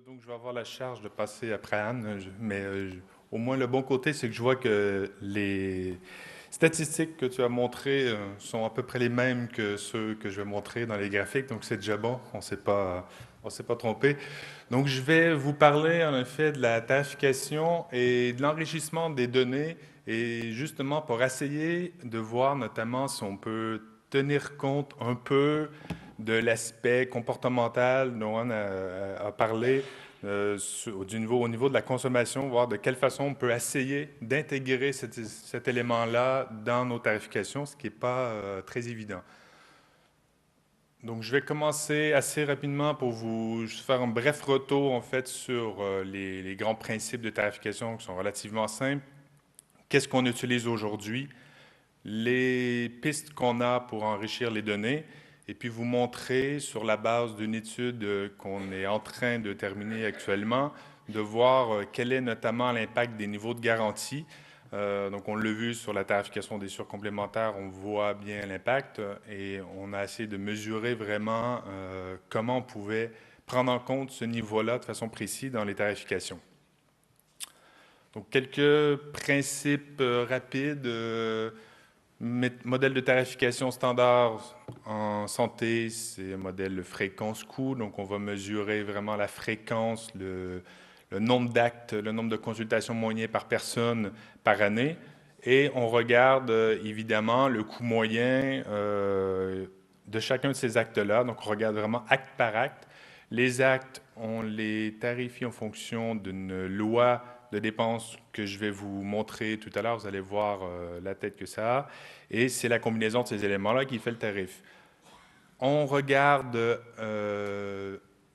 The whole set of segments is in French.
Donc, je vais avoir la charge de passer après Anne, mais au moins le bon côté, c'est que je vois que les statistiques que tu as montrées sont à peu près les mêmes que ceux que je vais montrer dans les graphiques, donc c'est déjà bon, on s'est pas trompé. Donc, je vais vous parler en effet de la tarification et de l'enrichissement des données, et justement pour essayer de voir notamment si on peut tenir compte un peu de l'aspect comportemental dont on a parlé au niveau de la consommation, voir de quelle façon on peut essayer d'intégrer cet élément-là dans nos tarifications, ce qui n'est pas très évident. Donc, je vais commencer assez rapidement pour vous faire un bref retour en fait sur les grands principes de tarification qui sont relativement simples. Qu'est-ce qu'on utilise aujourd'hui? Les pistes qu'on a pour enrichir les données, et puis vous montrer sur la base d'une étude qu'on est en train de terminer actuellement, de voir quel est notamment l'impact des niveaux de garantie. Donc, on l'a vu sur la tarification des surcomplémentaires, on voit bien l'impact et on a essayé de mesurer vraiment comment on pouvait prendre en compte ce niveau-là de façon précise dans les tarifications. Donc, quelques principes rapides. Modèle de tarification standard en santé, c'est un modèle fréquence-coût. Donc, on va mesurer vraiment la fréquence, le nombre d'actes, le nombre de consultations moyennes par personne par année. Et on regarde évidemment le coût moyen de chacun de ces actes-là. Donc, on regarde vraiment acte par acte. Les actes, on les tarifie en fonction d'une loi de dépenses que je vais vous montrer tout à l'heure. Vous allez voir la tête que ça a. Et c'est la combinaison de ces éléments-là qui fait le tarif. On regarde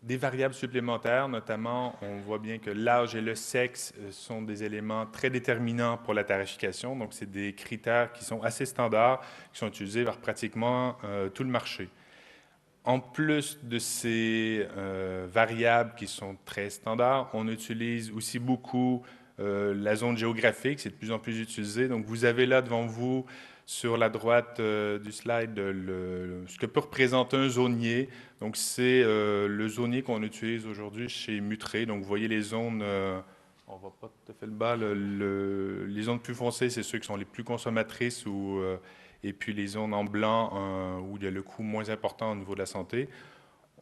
des variables supplémentaires, notamment, on voit bien que l'âge et le sexe sont des éléments très déterminants pour la tarification. Donc, c'est des critères qui sont assez standards, qui sont utilisés par pratiquement tout le marché. En plus de ces variables qui sont très standards, on utilise aussi beaucoup la zone géographique, c'est de plus en plus utilisé. Donc, vous avez là devant vous, sur la droite du slide, ce que peut représenter un zonier. Donc, c'est le zonier qu'on utilise aujourd'hui chez Mutré. Donc, vous voyez les zones, on ne voit pas tout à fait le bas, les zones plus foncées, c'est ceux qui sont les plus consommatrices et puis les zones en blanc où il y a le coût moins important au niveau de la santé.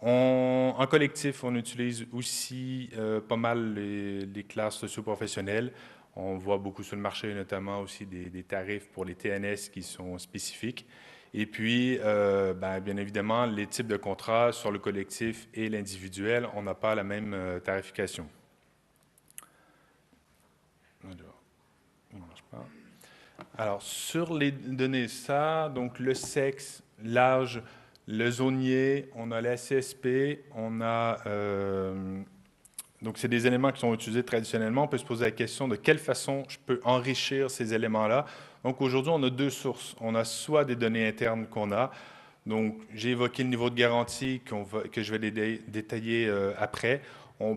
En collectif, on utilise aussi pas mal les classes socio-professionnelles. On voit beaucoup sur le marché, notamment aussi des tarifs pour les TNS qui sont spécifiques. Et puis, bien évidemment, les types de contrats sur le collectif et l'individuel, on n'a pas la même tarification. Alors, il marche pas. Alors, sur les données, ça, donc le sexe, l'âge, le zonier, on a la CSP, on a... donc, c'est des éléments qui sont utilisés traditionnellement. On peut se poser la question de quelle façon je peux enrichir ces éléments-là. Donc, aujourd'hui, on a deux sources. On a soit des données internes qu'on a. Donc, j'ai évoqué le niveau de garantie que je vais détailler après. On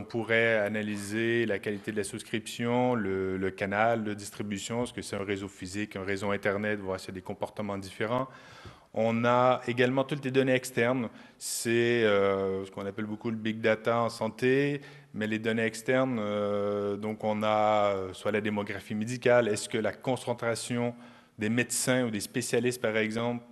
pourrait analyser la qualité de la souscription, le canal de distribution, est-ce que c'est un réseau physique, un réseau Internet, voir s'il y a des comportements différents. On a également toutes les données externes. C'est ce qu'on appelle beaucoup le big data en santé, mais les données externes, donc on a soit la démographie médicale, est-ce que la concentration des médecins ou des spécialistes, par exemple,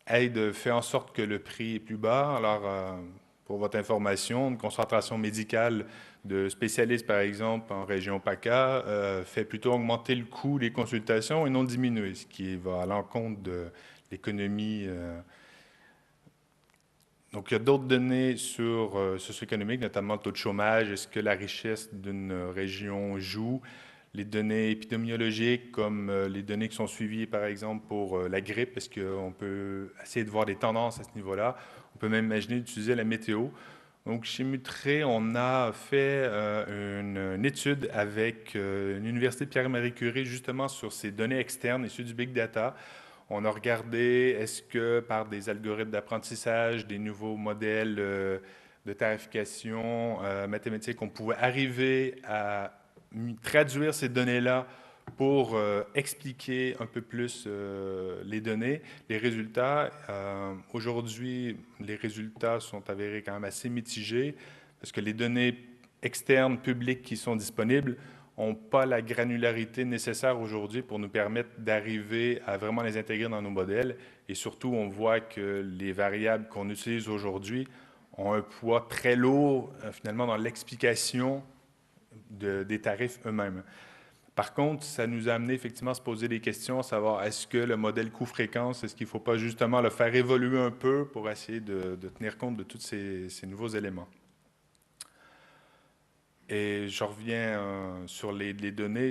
fait en sorte que le prix est plus bas. Alors, pour votre information, une concentration médicale de spécialistes, par exemple, en région PACA, fait plutôt augmenter le coût des consultations et non diminuer, ce qui va à l'encontre de l'économie. Donc, il y a d'autres données sur socio-économique, notamment le taux de chômage. Est-ce que la richesse d'une région joue? Les données épidémiologiques, comme les données qui sont suivies, par exemple, pour la grippe, est-ce qu'on peut essayer de voir des tendances à ce niveau-là? On peut même imaginer d'utiliser la météo. Donc, chez Mutré, on a fait une étude avec l'Université Pierre-Marie Curie, justement sur ces données externes issues du Big Data. On a regardé est-ce que par des algorithmes d'apprentissage, des nouveaux modèles de tarification mathématique, on pouvait arriver à traduire ces données-là pour expliquer un peu plus les données, les résultats. Aujourd'hui, les résultats sont avérés quand même assez mitigés, parce que les données externes, publiques qui sont disponibles n'ont pas la granularité nécessaire aujourd'hui pour nous permettre d'arriver à vraiment les intégrer dans nos modèles. Et surtout, on voit que les variables qu'on utilise aujourd'hui ont un poids très lourd, finalement, dans l'explication des tarifs eux-mêmes. Par contre, ça nous a amené effectivement à se poser des questions, à savoir est-ce que le modèle coût-fréquence, est-ce qu'il ne faut pas justement le faire évoluer un peu pour essayer de tenir compte de tous ces nouveaux éléments. Et je reviens sur les données,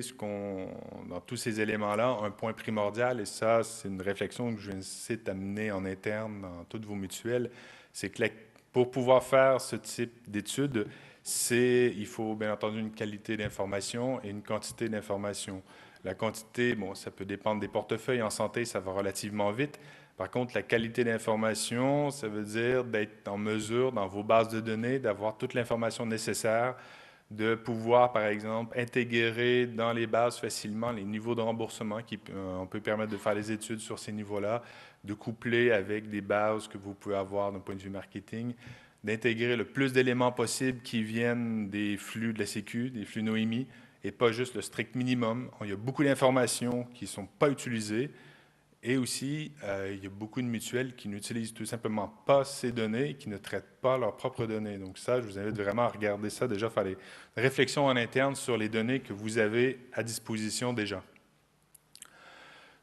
dans tous ces éléments-là, un point primordial, et ça, c'est une réflexion que je vais essayer d'amener en interne dans toutes vos mutuelles, c'est que pour pouvoir faire ce type d'études, il faut bien entendu une qualité d'information et une quantité d'information. La quantité, bon, ça peut dépendre des portefeuilles. En santé, ça va relativement vite. Par contre, la qualité d'information, ça veut dire d'être en mesure, dans vos bases de données, d'avoir toute l'information nécessaire, de pouvoir, par exemple, intégrer dans les bases facilement les niveaux de remboursement. On peut permettre de faire des études sur ces niveaux-là, de coupler avec des bases que vous pouvez avoir d'un point de vue marketing, d'intégrer le plus d'éléments possibles qui viennent des flux de la Sécu, des flux Noémie, et pas juste le strict minimum. Il y a beaucoup d'informations qui ne sont pas utilisées. Et aussi, il y a beaucoup de mutuelles qui n'utilisent tout simplement pas ces données et qui ne traitent pas leurs propres données. Donc ça, je vous invite vraiment à regarder ça, déjà faire des réflexions en interne sur les données que vous avez à disposition déjà.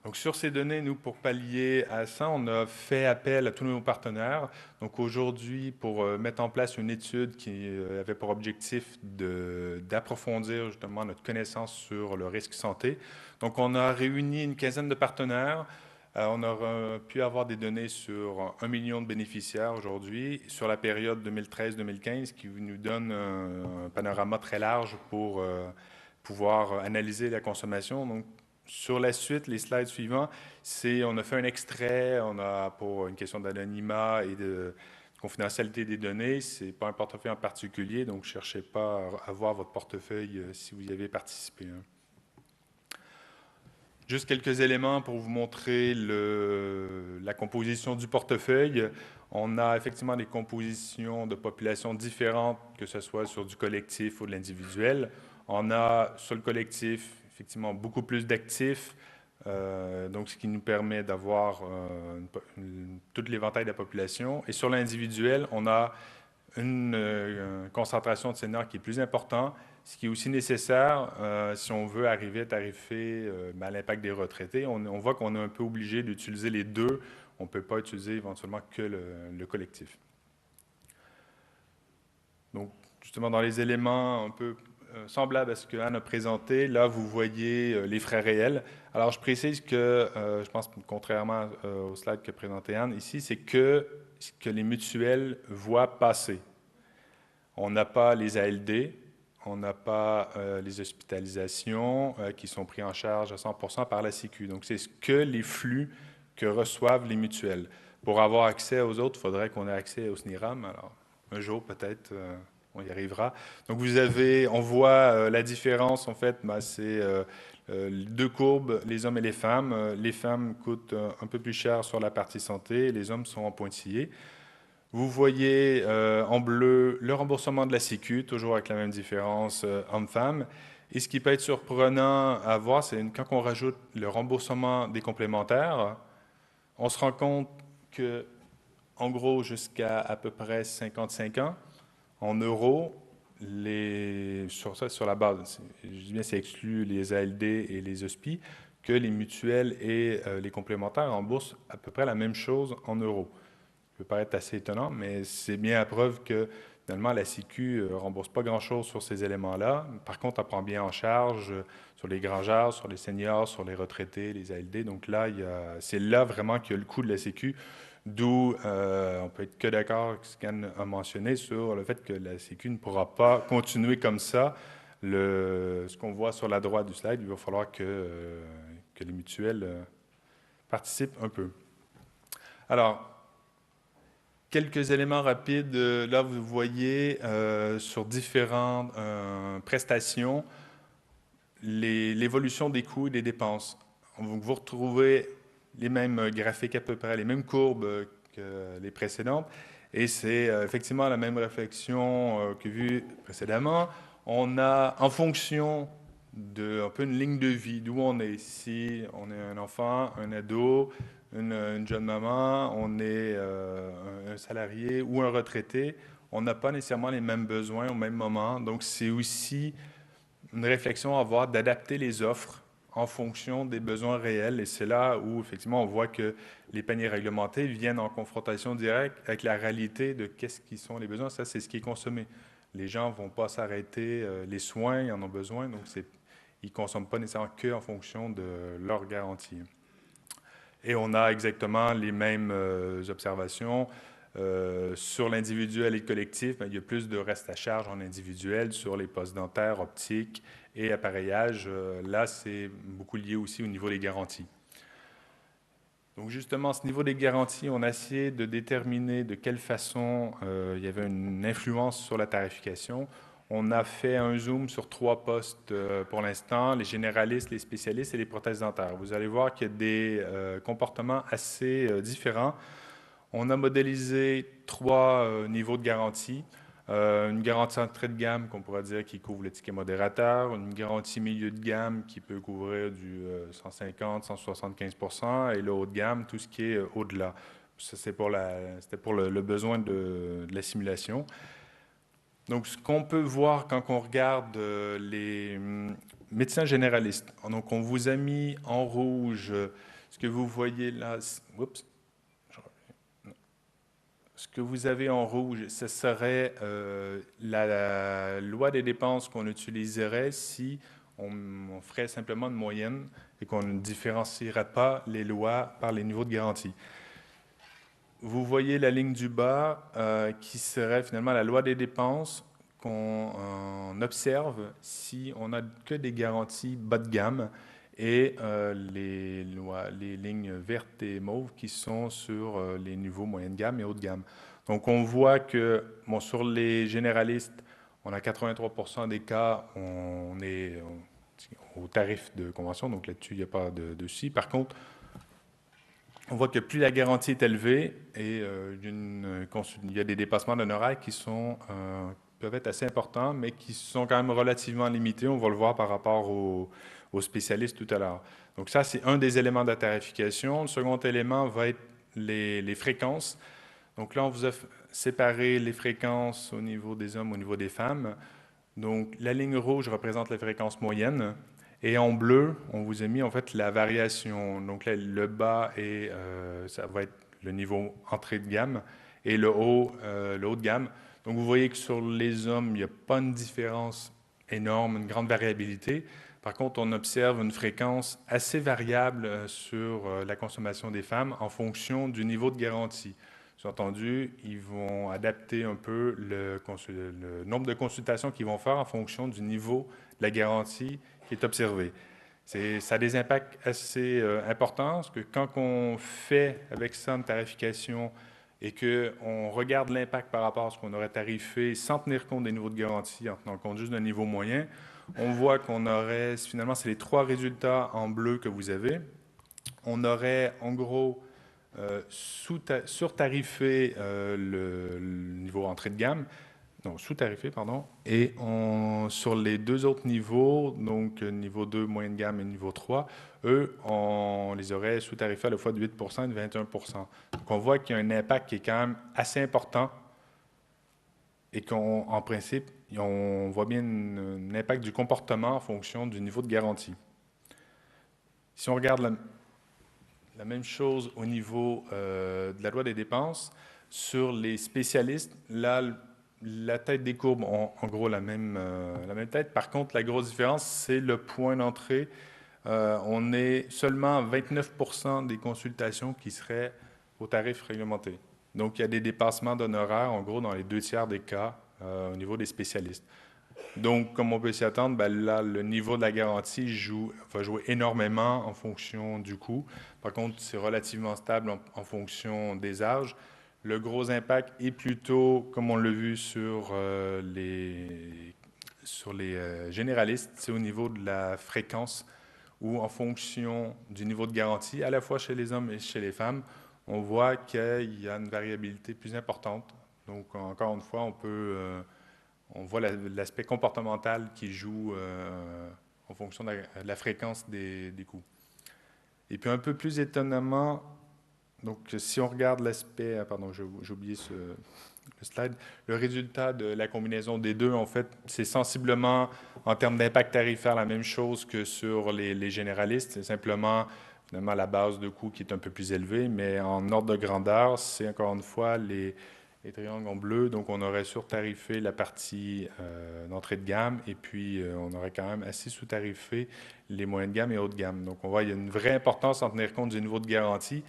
Donc sur ces données, nous, pour pallier à ça, on a fait appel à tous nos partenaires. Donc aujourd'hui, pour mettre en place une étude qui avait pour objectif d'approfondir justement notre connaissance sur le risque santé. Donc on a réuni une quinzaine de partenaires. On aura pu avoir des données sur 1 million de bénéficiaires aujourd'hui, sur la période 2013-2015, qui nous donne un panorama très large pour pouvoir analyser la consommation. Donc, sur la suite, les slides suivants, on a fait un extrait, pour une question d'anonymat et de confidentialité des données, ce n'est pas un portefeuille en particulier, donc ne cherchez pas à voir votre portefeuille si vous y avez participé. Juste quelques éléments pour vous montrer la composition du portefeuille. On a effectivement des compositions de populations différentes, que ce soit sur du collectif ou de l'individuel. On a sur le collectif, effectivement, beaucoup plus d'actifs, donc ce qui nous permet d'avoir tout l'éventail de la population. Et sur l'individuel, on a une concentration de seniors qui est plus importante, ce qui est aussi nécessaire si on veut arriver à tarifer à l'impact des retraités. On voit qu'on est un peu obligé d'utiliser les deux. On ne peut pas utiliser éventuellement que le collectif. Donc, justement, dans les éléments un peu semblables à ce que Anne a présenté, là, vous voyez les frais réels. Alors, je précise que, je pense, contrairement au slide que présentait Anne, ici, c'est que ce que les mutuelles voient passer. On n'a pas les ALD, on n'a pas les hospitalisations qui sont prises en charge à 100% par la Sécu. Donc, c'est ce que les flux que reçoivent les mutuelles. Pour avoir accès aux autres, il faudrait qu'on ait accès au SNIRAM. Alors, un jour, peut-être, on y arrivera. Donc, on voit la différence, en fait, c'est deux courbes, les hommes et les femmes. Les femmes coûtent un peu plus cher sur la partie santé, les hommes sont en pointillés. Vous voyez en bleu le remboursement de la Sécu, toujours avec la même différence homme-femme. Et ce qui peut être surprenant à voir, c'est quand on rajoute le remboursement des complémentaires, on se rend compte que, en gros, jusqu'à à peu près 55 ans, en euros, sur la base, je dis bien c'est exclu les ALD et les hospi, que les mutuelles et les complémentaires remboursent à peu près la même chose en euros. Ça peut paraître assez étonnant, mais c'est bien à preuve que finalement la Sécu ne rembourse pas grand-chose sur ces éléments-là. Par contre, elle prend bien en charge sur les grands âges, sur les seniors, sur les retraités, les ALD. Donc là, c'est là vraiment qu'il y a le coût de la Sécu, d'où on peut être que d'accord avec ce qu'Anne a mentionné sur le fait que la Sécu ne pourra pas continuer comme ça. Ce qu'on voit sur la droite du slide, il va falloir que les mutuelles participent un peu. Alors, quelques éléments rapides. Là, vous voyez sur différentes prestations l'évolution des coûts et des dépenses. Vous retrouvez les mêmes graphiques à peu près, les mêmes courbes que les précédentes. Et c'est effectivement la même réflexion que vue précédemment. On a, en fonction de un peu une ligne de vie, d'où on est. Si on est un enfant, un ado, une jeune maman, on est un salarié ou un retraité, on n'a pas nécessairement les mêmes besoins au même moment. Donc, c'est aussi une réflexion à avoir d'adapter les offres en fonction des besoins réels. Et c'est là où, effectivement, on voit que les paniers réglementés viennent en confrontation directe avec la réalité de qu'est-ce qui sont les besoins. Ça, c'est ce qui est consommé. Les gens ne vont pas s'arrêter. Les soins, ils en ont besoin. Donc, ils ne consomment pas nécessairement que en fonction de leur garantie. Et on a exactement les mêmes observations. Sur l'individuel et le collectif, bien, il y a plus de reste à charge en individuel sur les postes dentaires, optiques et appareillage. Là, c'est beaucoup lié aussi au niveau des garanties. Donc justement, à ce niveau des garanties, on a essayé de déterminer de quelle façon il y avait une influence sur la tarification. On a fait un zoom sur 3 postes pour l'instant, les généralistes, les spécialistes et les prothèses dentaires. Vous allez voir qu'il y a des comportements assez différents. On a modélisé 3 niveaux de garantie. Une garantie entrée de gamme, qu'on pourrait dire, qui couvre le ticket modérateur, une garantie milieu de gamme qui peut couvrir du 150, 175 et le haut de gamme, tout ce qui est au-delà. Ça, c'était pour le besoin de la simulation. Donc, ce qu'on peut voir quand on regarde les médecins généralistes, donc on vous a mis en rouge ce que vous voyez là. Oups. Ce que vous avez en rouge, ce serait la loi des dépenses qu'on utiliserait si on ferait simplement une moyenne et qu'on ne différencierait pas les lois par les niveaux de garantie. Vous voyez la ligne du bas qui serait finalement la loi des dépenses qu'on observe si on n'a que des garanties bas de gamme et les lignes vertes et mauves qui sont sur les niveaux moyenne gamme et haut de gamme. Donc on voit que bon, sur les généralistes, on a 83% des cas, on est au tarif de convention, donc là-dessus, il n'y a pas de souci. Par contre, on voit que plus la garantie est élevée et il y a des dépassements d'honoraires qui peuvent être assez importants, mais qui sont quand même relativement limités. On va le voir par rapport aux spécialistes tout à l'heure. Donc ça, c'est un des éléments de la tarification. Le second élément va être les fréquences. Donc là, on vous a séparé les fréquences au niveau des hommes, au niveau des femmes. Donc la ligne rouge représente la fréquence moyenne. Et en bleu, on vous a mis en fait la variation. Donc là, le bas, ça va être le niveau entrée de gamme et le haut de gamme. Donc vous voyez que sur les hommes, il n'y a pas une différence énorme, une grande variabilité. Par contre, on observe une fréquence assez variable sur la consommation des femmes en fonction du niveau de garantie. Entendu, ils vont adapter un peu le nombre de consultations qu'ils vont faire en fonction du niveau de la garantie qui est observé. Ça a des impacts assez importants, parce que quand on fait avec ça une tarification et qu'on regarde l'impact par rapport à ce qu'on aurait tarifé sans tenir compte des niveaux de garantie, en tenant compte juste d'un niveau moyen, on voit qu'on aurait, finalement, c'est les 3 résultats en bleu que vous avez. On aurait, en gros, surtarifé le niveau entrée de gamme, non, sous-tarifé, pardon, et sur les 2 autres niveaux, donc niveau 2, moyenne gamme et niveau 3, eux, on les aurait sous-tarifés à la fois de 8 et de 21 Donc on voit qu'il y a un impact qui est quand même assez important et qu'en principe, on voit bien un impact du comportement en fonction du niveau de garantie. Si on regarde la même chose au niveau de la loi des dépenses, sur les spécialistes, là, la tête des courbes ont en gros la même tête. Par contre, la grosse différence, c'est le point d'entrée. On est seulement à 29% des consultations qui seraient au tarif réglementé. Donc, il y a des dépassements d'honoraires, en gros, dans les 2 tiers des cas au niveau des spécialistes. Donc, comme on peut s'y attendre, ben là, le niveau de la garantie va jouer énormément en fonction du coût. Par contre, c'est relativement stable en fonction des âges. Le gros impact est plutôt, comme on l'a vu sur les généralistes, c'est au niveau de la fréquence ou en fonction du niveau de garantie, à la fois chez les hommes et chez les femmes, on voit qu'il y a une variabilité plus importante Donc, encore une fois, on voit l'aspect comportemental qui joue en fonction de la fréquence des coups. Et puis, un peu plus étonnamment, donc si on regarde l'aspect, pardon, j'ai oublié le slide, le résultat de la combinaison des deux, en fait, c'est sensiblement, en termes d'impact tarifaire, la même chose que sur les généralistes. C'est simplement, finalement, la base de coût qui est un peu plus élevée, mais en ordre de grandeur, c'est encore une fois les triangles en bleu. Donc, on aurait surtarifé la partie d'entrée de gamme et puis on aurait quand même assez sous-tarifé les moyennes de gamme et haut de gamme. Donc, on voit qu'il y a une vraie importance en tenir compte du niveau de garantie.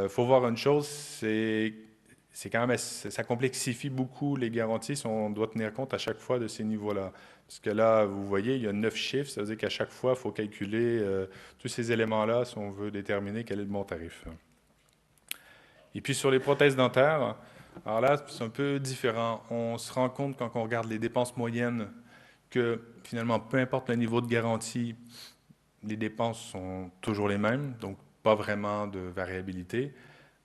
Faut voir une chose, c'est quand même, ça complexifie beaucoup les garanties si on doit tenir compte à chaque fois de ces niveaux-là. Parce que là, vous voyez, il y a 9 chiffres, ça veut dire qu'à chaque fois, il faut calculer tous ces éléments-là si on veut déterminer quel est le bon tarif. Et puis sur les prothèses dentaires, alors là, c'est un peu différent. On se rend compte quand on regarde les dépenses moyennes que finalement, peu importe le niveau de garantie, les dépenses sont toujours les mêmes, donc pas vraiment de variabilité.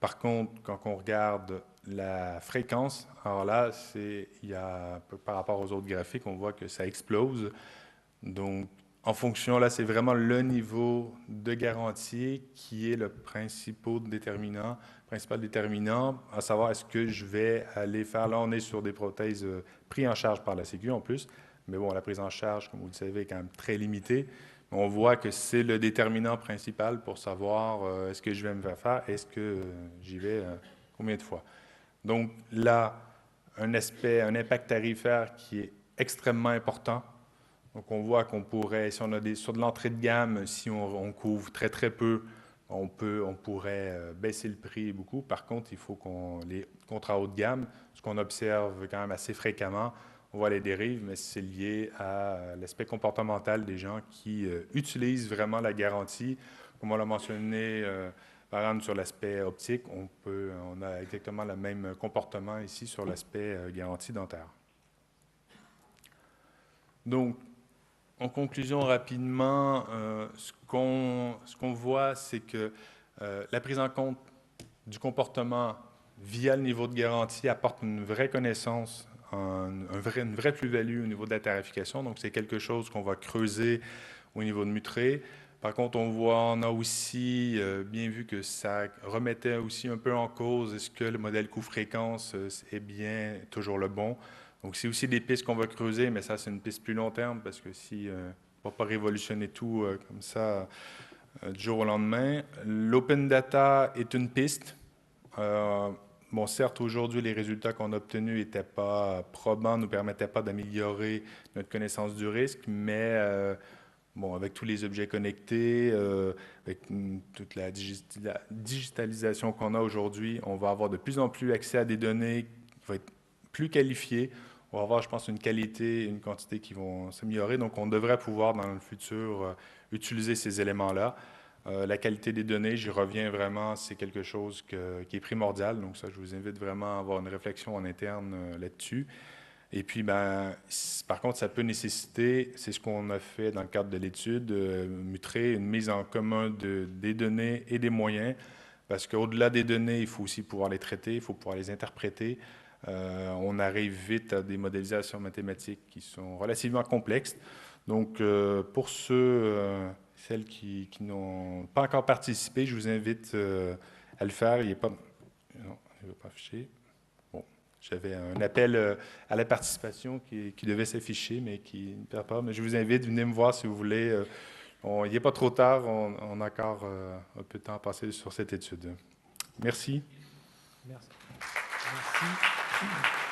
Par contre, quand on regarde la fréquence, alors là, il y a, par rapport aux autres graphiques, on voit que ça explose. Donc, en fonction, là, c'est vraiment le niveau de garantie qui est le principal déterminant, à savoir est-ce que je vais aller faire, là, on est sur des prothèses prises en charge par la Sécu en plus, mais bon, la prise en charge, comme vous le savez, est quand même très limitée. On voit que c'est le déterminant principal pour savoir est-ce que je vais me faire, est-ce que j'y vais combien de fois. Donc là, un impact tarifaire qui est extrêmement important. Donc on voit qu'on pourrait, si on a sur de l'entrée de gamme, si on couvre très très peu, on pourrait baisser le prix beaucoup. Par contre, il faut les contrats haut de gamme, ce qu'on observe quand même assez fréquemment, on voit les dérives, mais c'est lié à l'aspect comportemental des gens qui utilisent vraiment la garantie. Comme on l'a mentionné, par exemple, sur l'aspect optique, on a exactement le même comportement ici sur l'aspect garantie dentaire. Donc, en conclusion, rapidement, ce qu'on voit, c'est que la prise en compte du comportement via le niveau de garantie apporte une vraie connaissance, une vraie plus-value au niveau de la tarification. Donc, c'est quelque chose qu'on va creuser au niveau de Mutré. Par contre, on a aussi bien vu que ça remettait aussi un peu en cause est-ce que le modèle coût-fréquence est bien toujours le bon. Donc, c'est aussi des pistes qu'on va creuser, mais ça, c'est une piste plus long terme parce que si on ne va pas révolutionner tout comme ça du jour au lendemain. L'open data est une piste. Bon, certes, aujourd'hui, les résultats qu'on a obtenus n'étaient pas probants, ne nous permettaient pas d'améliorer notre connaissance du risque, mais bon, avec tous les objets connectés, avec toute la digitalisation qu'on a aujourd'hui, on va avoir de plus en plus accès à des données qui vont être plus qualifiées. On va avoir, je pense, une qualité et une quantité qui vont s'améliorer. Donc, on devrait pouvoir, dans le futur, utiliser ces éléments-là. La qualité des données, j'y reviens vraiment, c'est quelque chose qui est primordial. Donc ça, je vous invite vraiment à avoir une réflexion en interne là-dessus. Et puis, par contre, ça peut nécessiter, c'est ce qu'on a fait dans le cadre de l'étude, Mutré, une mise en commun des données et des moyens, parce qu'au-delà des données, il faut aussi pouvoir les traiter, il faut pouvoir les interpréter. On arrive vite à des modélisations mathématiques qui sont relativement complexes. Donc, pour celles qui n'ont pas encore participé, je vous invite à le faire. Il n'est pas... Non, il ne veut pas afficher. Bon, j'avais un appel à la participation qui devait s'afficher, mais qui ne perd pas. Mais je vous invite, venez me voir si vous voulez. Il n'est pas trop tard, on a encore un peu de temps à passer sur cette étude. Merci. Merci. Merci.